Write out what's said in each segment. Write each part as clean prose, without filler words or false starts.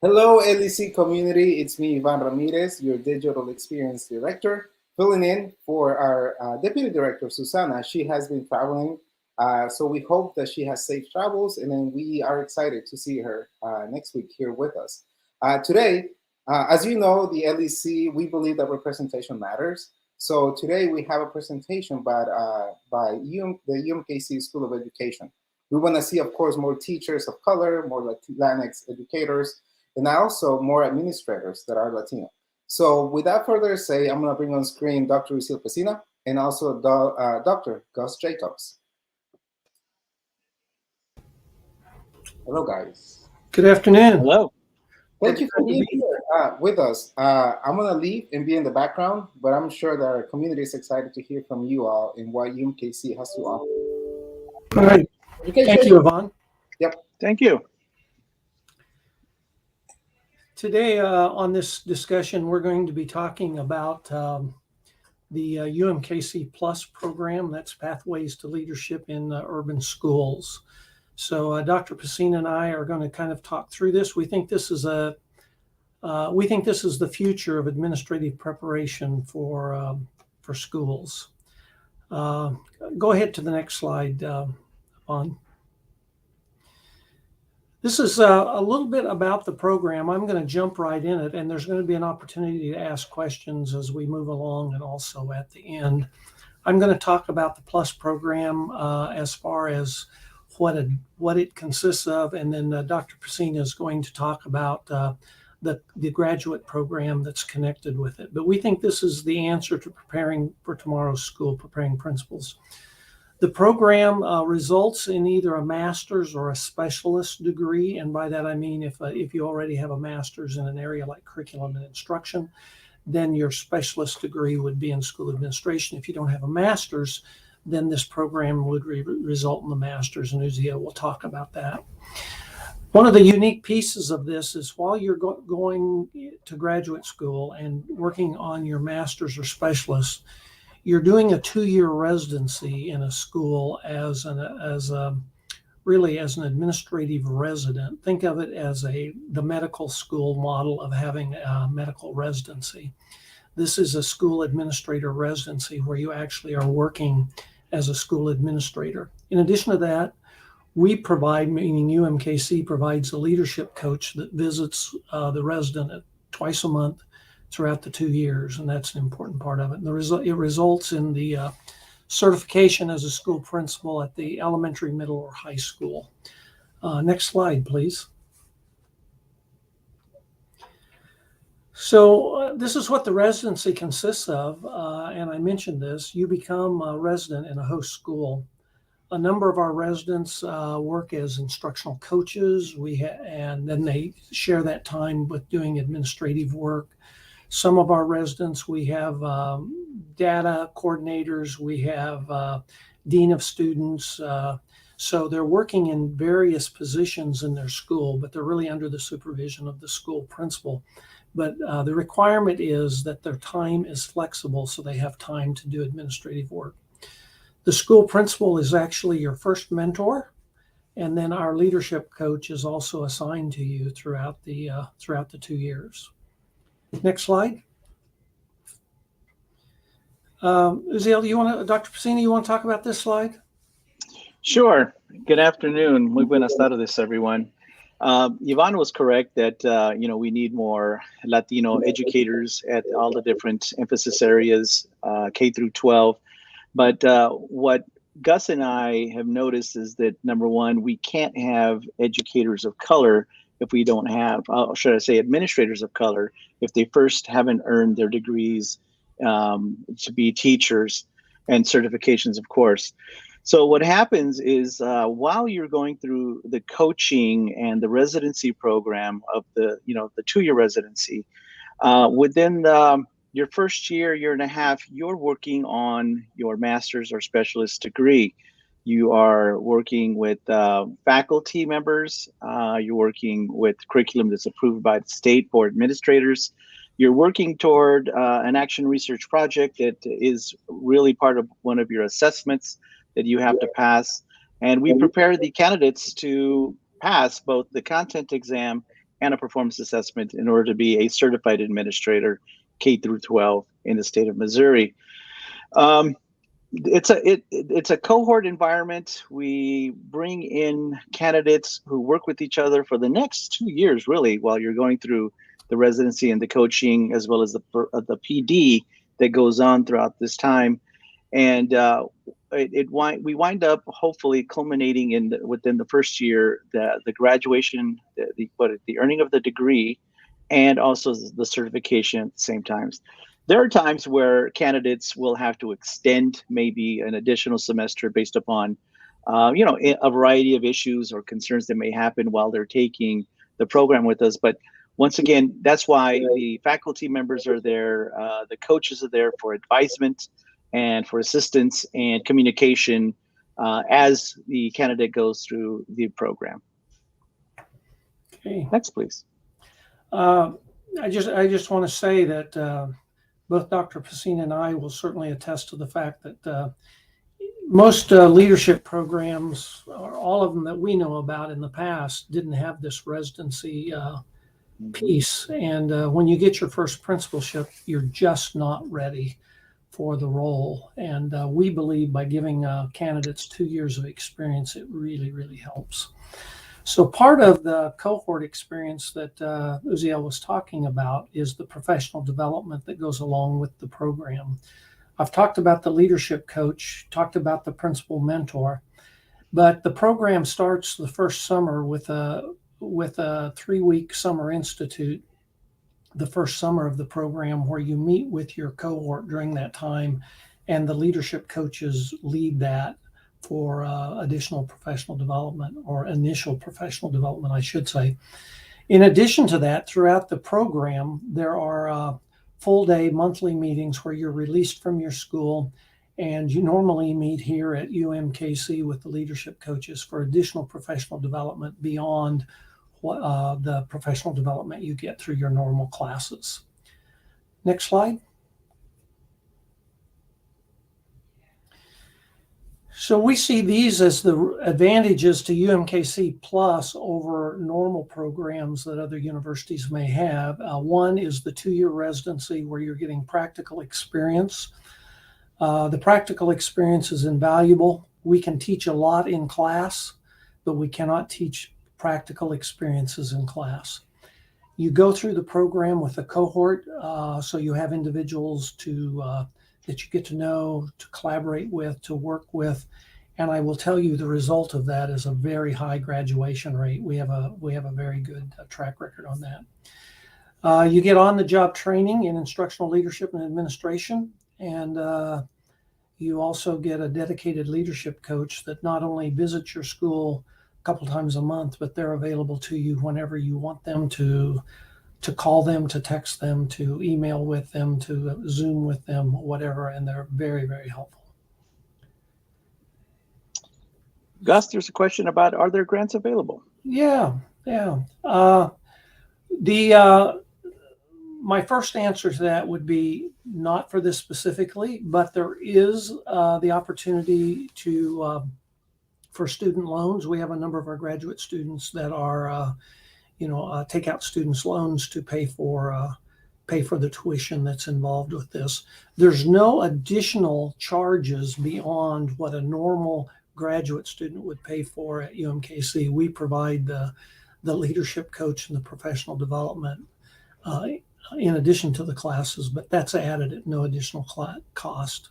Hello, LEC community. It's me, Ivan Ramirez, your Digital Experience Director, filling in for our Deputy Director, Susana. She has been traveling, so we hope that she has safe travels, and then we are excited to see her next week here with us. Today, as you know, the LEC, we believe that representation matters. So today we have a presentation by the UMKC School of Education. We want to see, of course, more teachers of color, more Latinx educators, and also more administrators that are Latino. So without further say, I'm going to bring on screen Dr. Uzziel Pecina and also Dr. Gus Jacobs. Hello, guys. Good afternoon. Hello. Thank you for being here with us. I'm going to leave and be in the background, but I'm sure that our community is excited to hear from you all and what UMKC has to offer. All right. Thank you, Yvonne. Yep. Thank you. Today on this discussion, we're going to be talking about the UMKC Plus program. That's Pathways to Leadership in Urban Schools. So Dr. Pecina and I are going to kind of talk through this. We think this is the future of administrative preparation for schools. Go ahead to the next slide, Yvonne. This is a little bit about the program. I'm going to jump right in it, and there's going to be an opportunity to ask questions as we move along and also at the end. I'm going to talk about the Plus program as far as what it consists of, and then Dr. Pecina is going to talk about the graduate program that's connected with it. But we think this is the answer to preparing for tomorrow's school, preparing principals. The program results in either a master's or a specialist degree, and by that I mean if you already have a master's in an area like curriculum and instruction, then your specialist degree would be in school administration. If you don't have a master's, then this program would result in the master's, and Uzziel will talk about that. One of the unique pieces of this is while you're going to graduate school and working on your master's or specialist, you're doing a 2-year residency in a school as an administrative resident. Think of it as the medical school model of having a medical residency. This is a school administrator residency where you actually are working as a school administrator. In addition to that, we provide, meaning UMKC provides a leadership coach that visits the resident twice a month throughout the 2 years, and that's an important part of it. And it results in the certification as a school principal at the elementary, middle, or high school. Next slide, please. So this is what the residency consists of, and I mentioned this. You become a resident in a host school. A number of our residents work as instructional coaches, and then they share that time with doing administrative work. Some of our residents, we have data coordinators, we have dean of students. So they're working in various positions in their school, but they're really under the supervision of the school principal. But the requirement is that their time is flexible, so they have time to do administrative work. The school principal is actually your first mentor, and then our leadership coach is also assigned to you throughout the 2 years. Next slide. Uzziel, Dr. Pecina, you want to talk about this slide? Sure. Good afternoon. Muy buenas tardes, everyone. Yvonne was correct that we need more Latino educators at all the different emphasis areas, K through 12. But what Gus and I have noticed is that, number one, we can't have educators of color if we don't have, should I say, administrators of color, if they first haven't earned their degrees to be teachers and certifications, of course. So what happens is while you're going through the coaching and the residency program of the 2-year residency, within your first year and a half, you're working on your master's or specialist degree. You are working with faculty members. You're working with curriculum that's approved by the state board administrators. You're working toward an action research project that is really part of one of your assessments that you have to pass. And we prepare the candidates to pass both the content exam and a performance assessment in order to be a certified administrator, K through 12 in the state of Missouri. It's a cohort environment. We bring in candidates who work with each other for the next 2 years, really, while you're going through the residency and the coaching, as well as the PD that goes on throughout this time. And we wind up hopefully culminating in within the first year the graduation, the earning of the degree, and also the certification at the same times. There are times where candidates will have to extend maybe an additional semester based upon, a variety of issues or concerns that may happen while they're taking the program with us. But once again, that's why the faculty members are there, the coaches are there for advisement and for assistance and communication as the candidate goes through the program. Okay. Next, please. I just want to say that both Dr. Pecina and I will certainly attest to the fact that most leadership programs, or all of them that we know about in the past, didn't have this residency piece. And when you get your first principalship, you're just not ready for the role. And we believe by giving candidates 2 years of experience, it really, really helps. So part of the cohort experience that Uzziel was talking about is the professional development that goes along with the program. I've talked about the leadership coach, talked about the principal mentor, but the program starts the first summer with a 3-week summer institute, the first summer of the program, where you meet with your cohort during that time, and the leadership coaches lead that for additional professional development, or initial professional development, I should say. In addition to that, throughout the program, there are full-day monthly meetings where you're released from your school, and you normally meet here at UMKC with the leadership coaches for additional professional development beyond the professional development you get through your normal classes. Next slide. So we see these as the advantages to UMKC Plus over normal programs that other universities may have. One is the 2-year residency, where you're getting practical experience. The practical experience is invaluable. We can teach a lot in class, but we cannot teach practical experiences in class. You go through the program with a cohort, so you have individuals that you get to know, to collaborate with, to work with. And I will tell you, the result of that is a very high graduation rate. We have a very good track record on that. You get on-the-job training in instructional leadership and administration, and you also get a dedicated leadership coach that not only visits your school a couple times a month, but they're available to you whenever you want them to call them, to text them, to email with them, to Zoom with them, whatever, and they're very, very helpful. Gus, there's a question about, are there grants available? Yeah. My first answer to that would be not for this specifically, but there is the opportunity for student loans. We have a number of our graduate students that are take out students' loans to pay for the tuition that's involved with this. There's no additional charges beyond what a normal graduate student would pay for at UMKC. We provide the leadership coach and the professional development in addition to the classes, but that's added at no additional cost.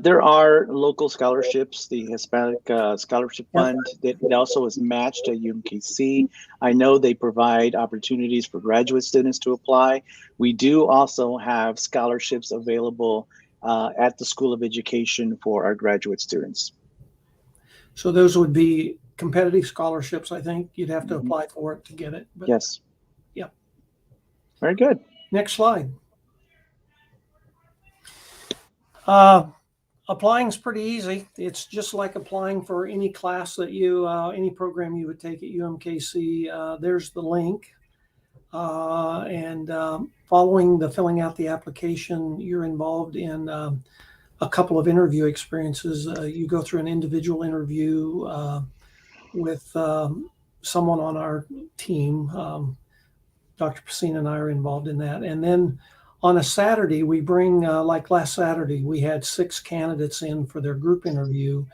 There are local scholarships, the Hispanic Scholarship Fund, that it also is matched at UMKC. I know they provide opportunities for graduate students to apply. We do also have scholarships available at the School of Education for our graduate students. So those would be competitive scholarships, I think. You'd have to apply for it to get it. But yes. Yeah. Very good. Next slide. Applying is pretty easy. It's just like applying for any class that any program you would take at UMKC. There's the link. And following the filling out the application, you're involved in a couple of interview experiences. You go through an individual interview with someone on our team. Dr. Pecina and I are involved in that. And then on a Saturday, we bring, like last Saturday, we had 6 candidates in for their group interview,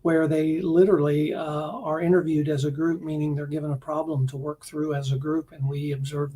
where they literally are interviewed as a group, meaning they're given a problem to work through as a group, and we observe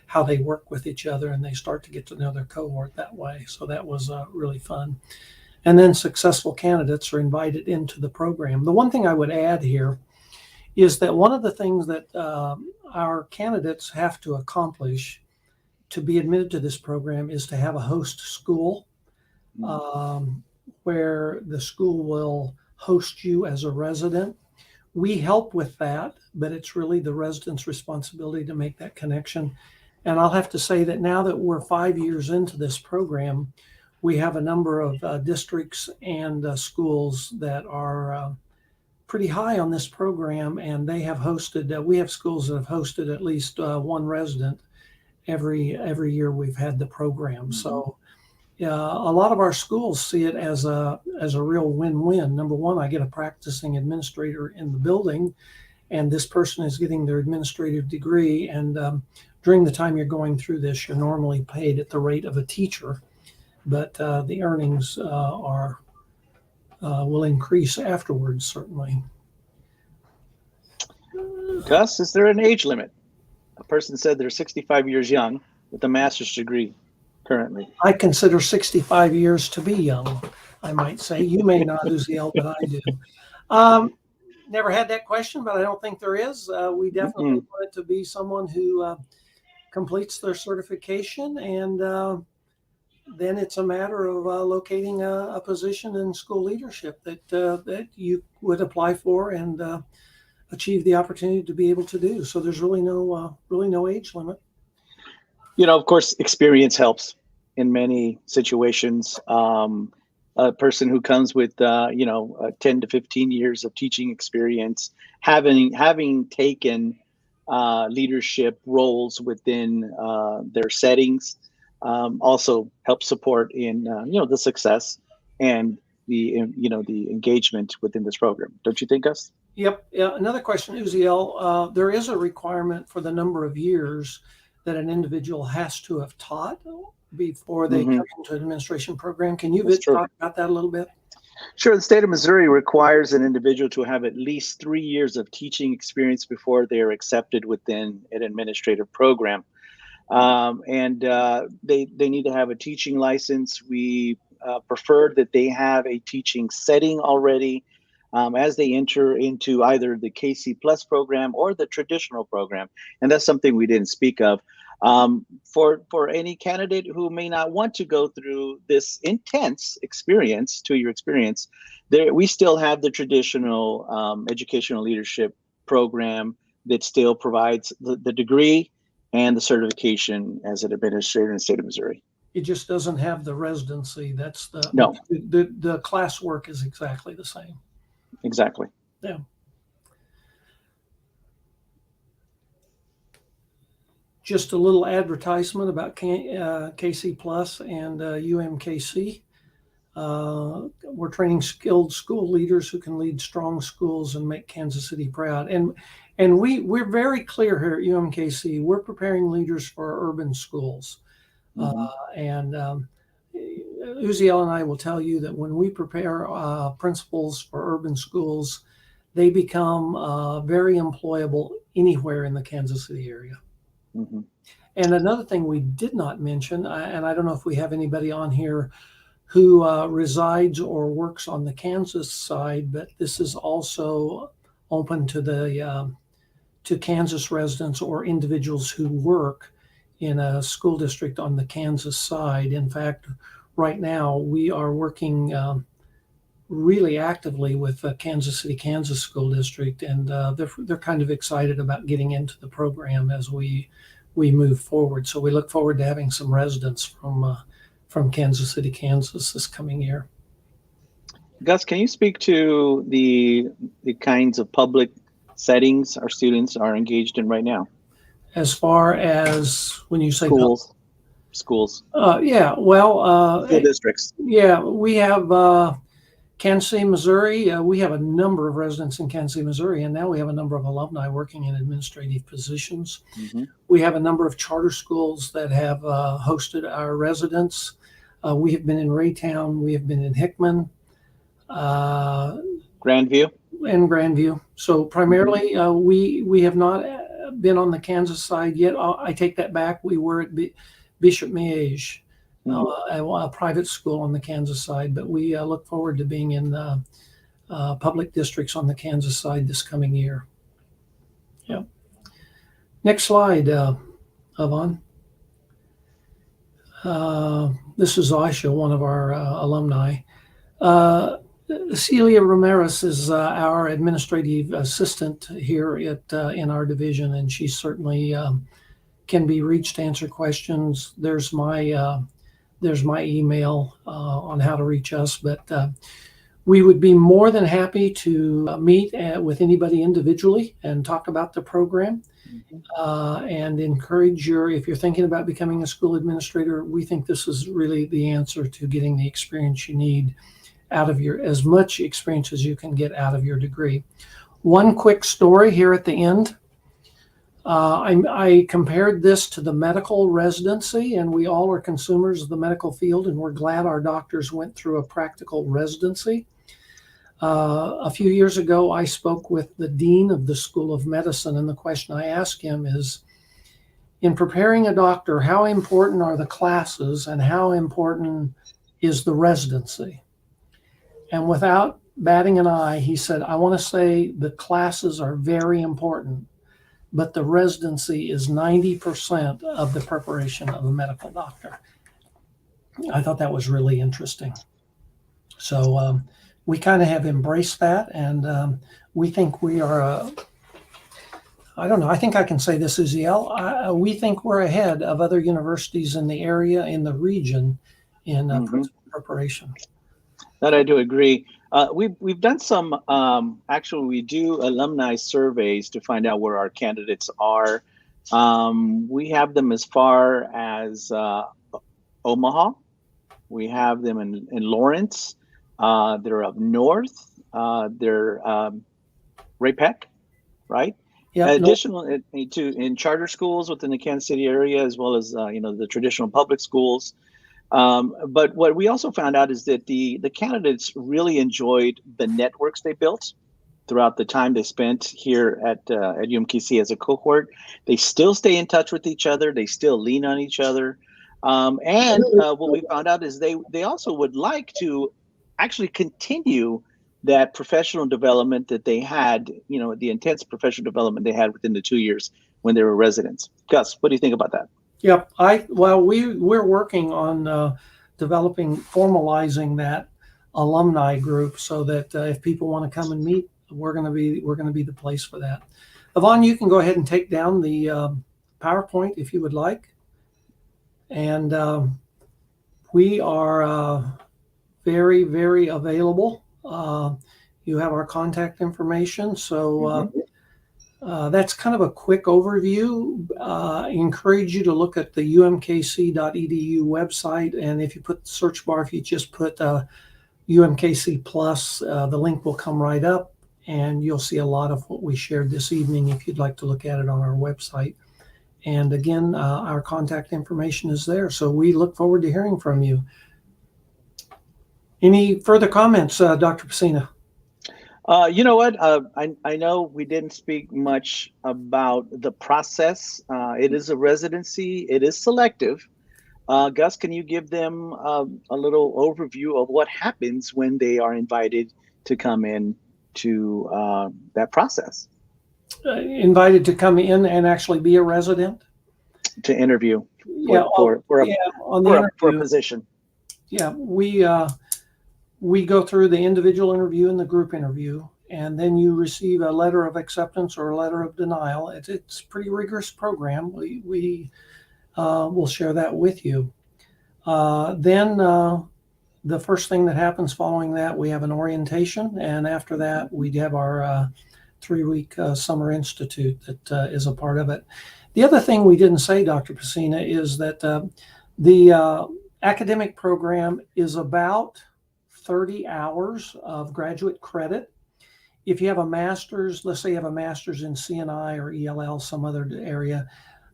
how they work with each other, and they start to get to know their cohort that way. So that was really fun. And then successful candidates are invited into the program. The one thing I would add here is that one of the things that our candidates have to accomplish to be admitted to this program is to have a host school, where the school will host you as a resident. We help with that, but it's really the resident's responsibility to make that connection. And I'll have to say that now that we're 5 years into this program, we have a number of districts and schools that are pretty high on this program, and they have hosted, we have schools that have hosted at least one resident every year we've had the program. So a lot of our schools see it as a real win-win. Number one, I get a practicing administrator in the building, and this person is getting their administrative degree. And during the time you're going through this, you're normally paid at the rate of a teacher, but the earnings will increase afterwards, certainly. Gus, is there an age limit? A person said they're 65 years young with a master's degree currently. I consider 65 years to be young, I might say. You may not, Uzziel, but I do. Never had that question, but I don't think there is. We definitely want it to be someone who completes their certification, and then it's a matter of locating a position in school leadership that you would apply for and achieve the opportunity to be able to do. So there's really no age limit. You know, of course, experience helps in many situations. A person who comes with 10 to 15 years of teaching experience, having taken leadership roles within their settings, also helps support in the success and the engagement within this program. Don't you think, Gus? Yep. Yeah. Another question, Uzziel. There is a requirement for the number of years that an individual has to have taught before they come into an administration program. Can you talk about that a little bit? Sure. The state of Missouri requires an individual to have at least 3 years of teaching experience before they are accepted within an administrative program. And they need to have a teaching license. We prefer that they have a teaching setting already as they enter into either the KC Plus program or the traditional program. And that's something we didn't speak of. For any candidate who may not want to go through this intense experience, 2-year experience, we still have the traditional educational leadership program that still provides the degree and the certification as an administrator in the state of Missouri. It just doesn't have the residency. That's the class work is exactly the same. Exactly. Yeah. Just a little advertisement about KC Plus and UMKC. We're training skilled school leaders who can lead strong schools and make Kansas City proud. And we're very clear here at UMKC. We're preparing leaders for our urban schools. And Uzziel and I will tell you that when we prepare principals for urban schools, they become very employable anywhere in the Kansas City area. And another thing we did not mention, and I don't know if we have anybody on here who resides or works on the Kansas side, but this is also open to the to Kansas residents or individuals who work in a school district on the Kansas side. In fact, right now we are working really actively with Kansas City, Kansas School District, and they're kind of excited about getting into the program as we move forward. So we look forward to having some residents from Kansas City, Kansas this coming year. Gus, can you speak to the kinds of public settings our students are engaged in right now? As far as when you say schools. Yeah, well, school districts. Yeah, we have Kansas City, Missouri, we have a number of residents in Kansas City, Missouri, and now we have a number of alumni working in administrative positions. Mm-hmm. We have a number of charter schools that have hosted our residents. We have been in Raytown, we have been in Hickman, Grandview. and Grandview. So primarily, we have not been on the Kansas side yet. I take that back. We were at Bishop Miege, a private school on the Kansas side, but we look forward to being in public districts on the Kansas side this coming year. Yeah. Next slide, Yvonne. This is Aisha, one of our alumni. Celia Ramirez is our administrative assistant here in our division, and she certainly can be reached to answer questions. There's my email on how to reach us, but we would be more than happy to meet with anybody individually and talk about the program. And encourage if you're thinking about becoming a school administrator, we think this is really the answer to getting the experience you need out of as much experience as you can get out of your degree. One quick story here at the end. I compared this to the medical residency, and we all are consumers of the medical field, and we're glad our doctors went through a practical residency. A few years ago, I spoke with the dean of the School of Medicine, and the question I asked him is, in preparing a doctor, how important are the classes and how important is the residency? And without batting an eye, he said, I want to say the classes are very important, but the residency is 90% of the preparation of a medical doctor. I thought that was really interesting. So we kind of have embraced that, and we think we are, I don't know, I think I can say this, Uzziel, we think we're ahead of other universities in the area, in the region, in preparation. That I do agree. We've done some, actually we do alumni surveys to find out where our candidates are. We have them as far as Omaha. We have them in Lawrence. They're up north. They're Ray-Pec, right? Yeah. Additional in charter schools within the Kansas City area, as well as the traditional public schools. But what we also found out is that the candidates really enjoyed the networks they built throughout the time they spent here at UMKC as a cohort. They still stay in touch with each other. They still lean on each other. And what we found out is they also would like to actually continue that professional development that they had, the intense professional development they had within the 2 years when they were residents. Gus, what do you think about that? Yep. We're working on formalizing that alumni group so that if people want to come and meet, we're going to be the place for that. Yvonne, you can go ahead and take down the PowerPoint if you would like. And we are very, very available. You have our contact information. So that's kind of a quick overview. I encourage you to look at the umkc.edu website. And if you put the search bar, if you just put UMKC Plus, the link will come right up. And you'll see a lot of what we shared this evening if you'd like to look at it on our website. And again, our contact information is there. So we look forward to hearing from you. Any further comments, Dr. Pecina? You know what? I know we didn't speak much about the process. It is a residency. It is selective. Gus, can you give them a little overview of what happens when they are invited to come in to that process? Invited to come in and actually be a resident? To interview for a position. Yeah, we go through the individual interview and the group interview, and then you receive a letter of acceptance or a letter of denial. It's a pretty rigorous program. We will share that with you. Then the first thing that happens following that, we have an orientation, and after that, we have our 3-week summer institute that is a part of it. The other thing we didn't say, Dr. Pecina, is that the academic program is about 30 hours of graduate credit. If you have a master's, let's say you have a master's in CNI or ELL, some other area,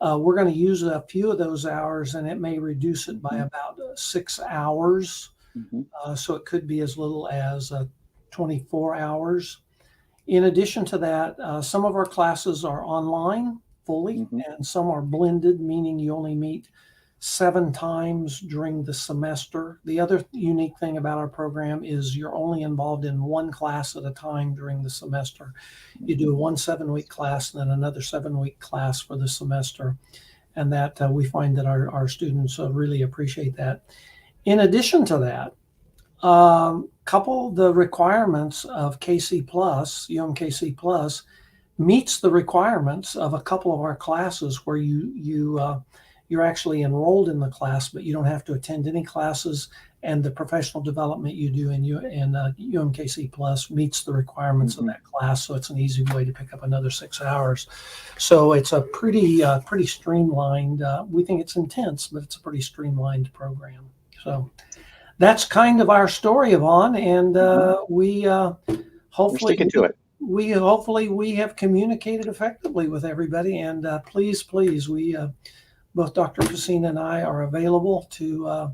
we're going to use a few of those hours, and it may reduce it by about 6 hours. So it could be as little as 24 hours. In addition to that, some of our classes are online fully, and some are blended, meaning you only meet 7 times during the semester. The other unique thing about our program is you're only involved in one class at a time during the semester. You do one 7-week class and then another 7-week class for the semester. And that we find that our students really appreciate that. In addition to that, couple the requirements of KC Plus, UMKC Plus, meets the requirements of a couple of our classes where you're actually enrolled in the class, but you don't have to attend any classes, and the professional development you do in UMKC Plus meets the requirements of that class. So it's an easy way to pick up another 6 hours. So it's a pretty streamlined. We think it's intense, but it's a pretty streamlined program. So that's kind of our story, Yvonne, and we hopefully sticking to it. We have communicated effectively with everybody, and please, we both Dr. Pecina and I are available to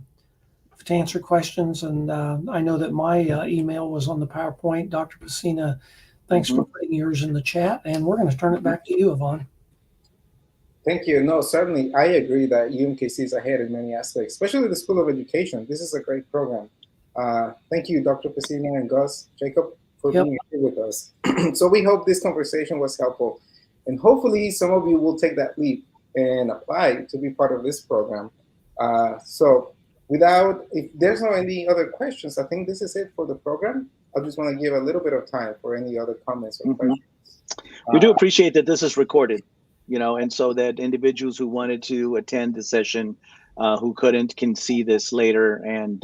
answer questions. And I know that my email was on the PowerPoint. Dr. Pecina, thanks for putting yours in the chat, and we're going to turn it back to you, Yvonne. Thank you. No, certainly, I agree that UMKC is ahead in many aspects, especially the School of Education. This is a great program. Thank you, Dr. Pecina and Gus Jacob, for being here with us. So we hope this conversation was helpful, and hopefully some of you will take that leap and apply to be part of this program. So if there's no any other questions, I think this is it for the program. I just want to give a little bit of time for any other comments or questions. We do appreciate that this is recorded, and so that individuals who wanted to attend the session, who couldn't, can see this later. And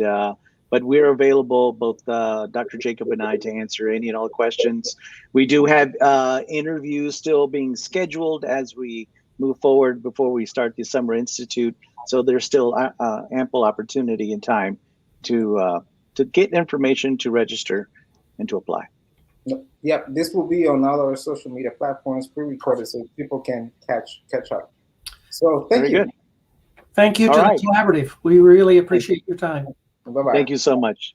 but we're available, both Dr. Jacob and I, to answer any and all questions. We do have interviews still being scheduled as we move forward before we start the Summer Institute. So there's still ample opportunity and time to get information, to register, and to apply. Yep, this will be on all our social media platforms, pre-recorded, so people can catch up. So thank you. Good. Thank you to the collaborative. We really appreciate your time. Bye-bye. Thank you so much.